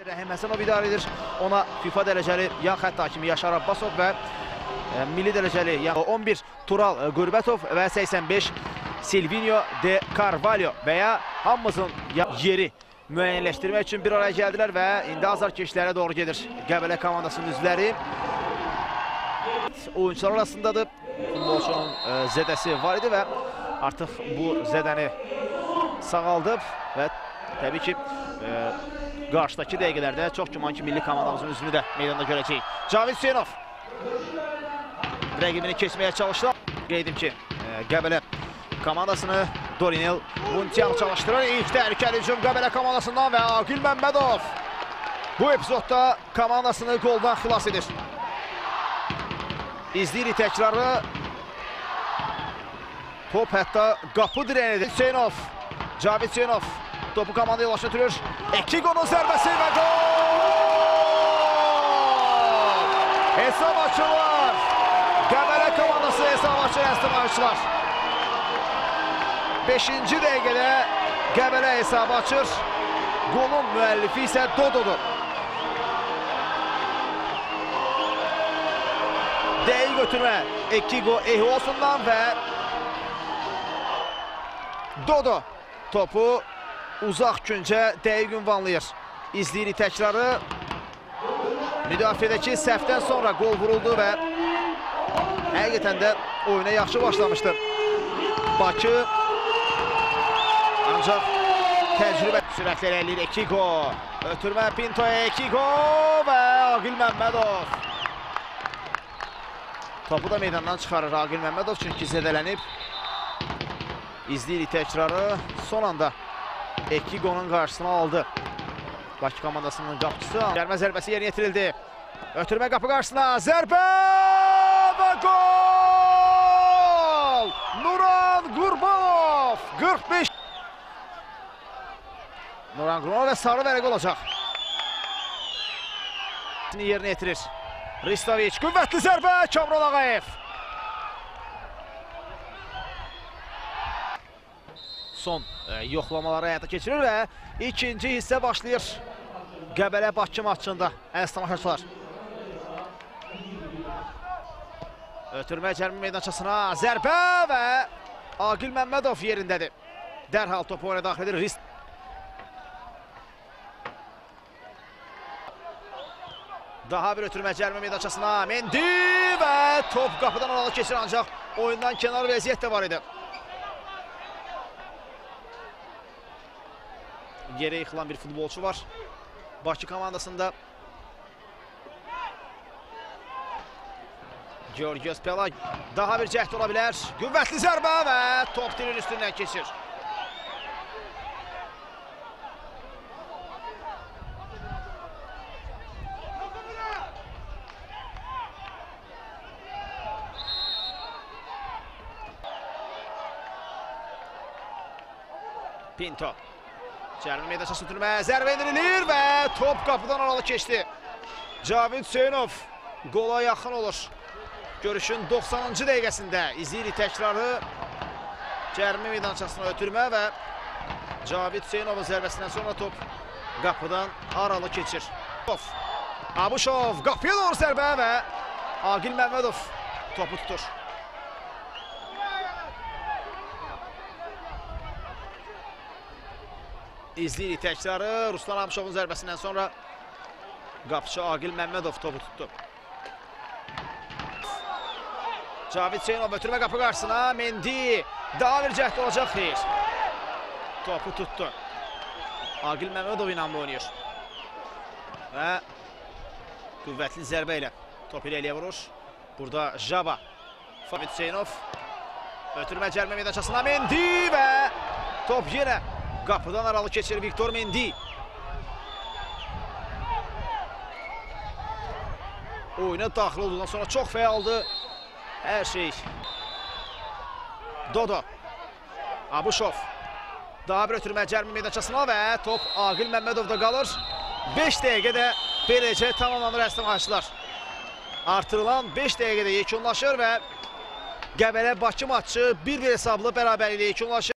Rəhim Həsənov idarə edir. Ona FIFA dərəcəli yan xətt hakimi Yaşar Abbasov və milli dərəcəli 11 Tural Qürbətov və 85 Silvinio de Carvalho və ya hamımızın yeri müəyyənləşdirmək üçün bir araya gəldilər və indi azarkeşlərə doğru gedir Qəbələ komandasının üzvləri. Oyuncular arasındadır. Futbolçunun zədəsi var idi və artıq bu zədəni sağaldıb və təbii ki qarşıdakı dəqiqələrdə çox güman ki milli komandamızın üzvünü də meydanda görəcəyik. Cavid Hüseynov rəqibini keçməyə çalışdı. Qeydim ki Qəbələ komandasını Dorinel Muntiyan çalışdırır. İlk təhlükəli hücum Qəbələ komandasından və Agil Məmmədov bu epizodda komandasını qoldan xilas edir. İzləyirik təkrarı. Top hətta qapı dirəyinidir. Hüseynov, Cavid Hüseynov topu komandaya ulaşdırır. Ekigo'nun zərbəsi və gol! Hesab açılır. Qəbələ komandası hesab açır əstəmayçılar. 5-ci dəqiqədə Qəbələ hesabı açır. Golun müəllifi isə Dodo'dur. Dəqiq götürmə Ekigo Ehiosundan və Dodo topu uzaq küncə dəqiq ünvanlayır. İzləyirik təkrarı. Müdafiədəki səhvdən sonra qol vuruldu və həqiqətən də oyuna yaxşı başlamışdı Bakı. Ancaq təcrübə sürətlə eləyir Ekigo. Ötürmə Pinto'ya Ekigo və Agil Məmmədov. Topu da meydandan çıxarır Agil Məmmədov çünki zədələnib. İzləyirik təkrarı. Son anda Ekigo'nun qarşısına aldı Bakı komandasının qapıcısı. Gəlmə zərbəsi yerinə yetirildi. Ötürmə qapı qarşısına. Zərbə və gol! Nuran Qurbanov 45. Nuran Qurbanov və sarı vərəq olacaq. Yerinə yetirir. Ristoviç, qüvvətli zərbə, Kamran Ağayev. Son yoxlamaları həyata keçirir və ikinci hissə başlayır Qəbələ Bakı maçında. Əziz tamaşaçılar. Ötürmə cərmi meydançasına zərbə və Agil Məmmədov yerindədir. Dərhal topu oyuna daxil edir. Daha bir ötürmə cərmi meydançasına Mendi və top qapıdan aralı keçir ancaq oyundan kənar vəziyyət də var idi. Yerə yıxılan bir futbolçu var Bakı komandasında. Georgios Pela daha bir cəhd ola bilər. Qüvvətli zərbə və top dilin üstündən keçir. Pinto. Cərmi meydançası ötürmə, zərbə indirilir və top qapıdan aralı keçdi. Cavid Hüseynov qola yaxın olur. Görüşün 90-cı dəqiqəsində izləyirik təkrarı. Cərmi meydançasına ötürmə və Cavid Hüseynovun zərbəsindən sonra top qapıdan aralı keçir. Abuşov qapıya doğru zərbə və Agil Məmmədov topu tutur. İzləyirik təkrarı. Ruslan Abuşovun zərbəsindən sonra qapıcı Agil Məmmədov topu tutdu. Cavid Hüseynov ötürmə qapı qarşısına. Mendi. Daha bir cəhd olacaq. Xeyr. Topu tutdu. Agil Məmmədov ilə oynayır. Və qüvvətli zərbə ilə top irəliyə vurur. Burada Jaba. Cavid Hüseynov. Ötürmə cərmə meydançasına Mendi və top yenə qapıdan aralı keçir Viktor Mendi. Oyuna daxil olduqdan sonra çox fəaldı. Hər şey. Dodo. Abuşov. Daha bir ötürmə cərmi meydançasına və top Agil Məmmədovda qalır. 5 dəqiqədə beləcə tamamlanır əziz tamaşaçılar. Artırılan 5 dəqiqədə yekunlaşır və Qəbələ Bakı maçı 1-1 hesablı bərabərliklə yekunlaşır.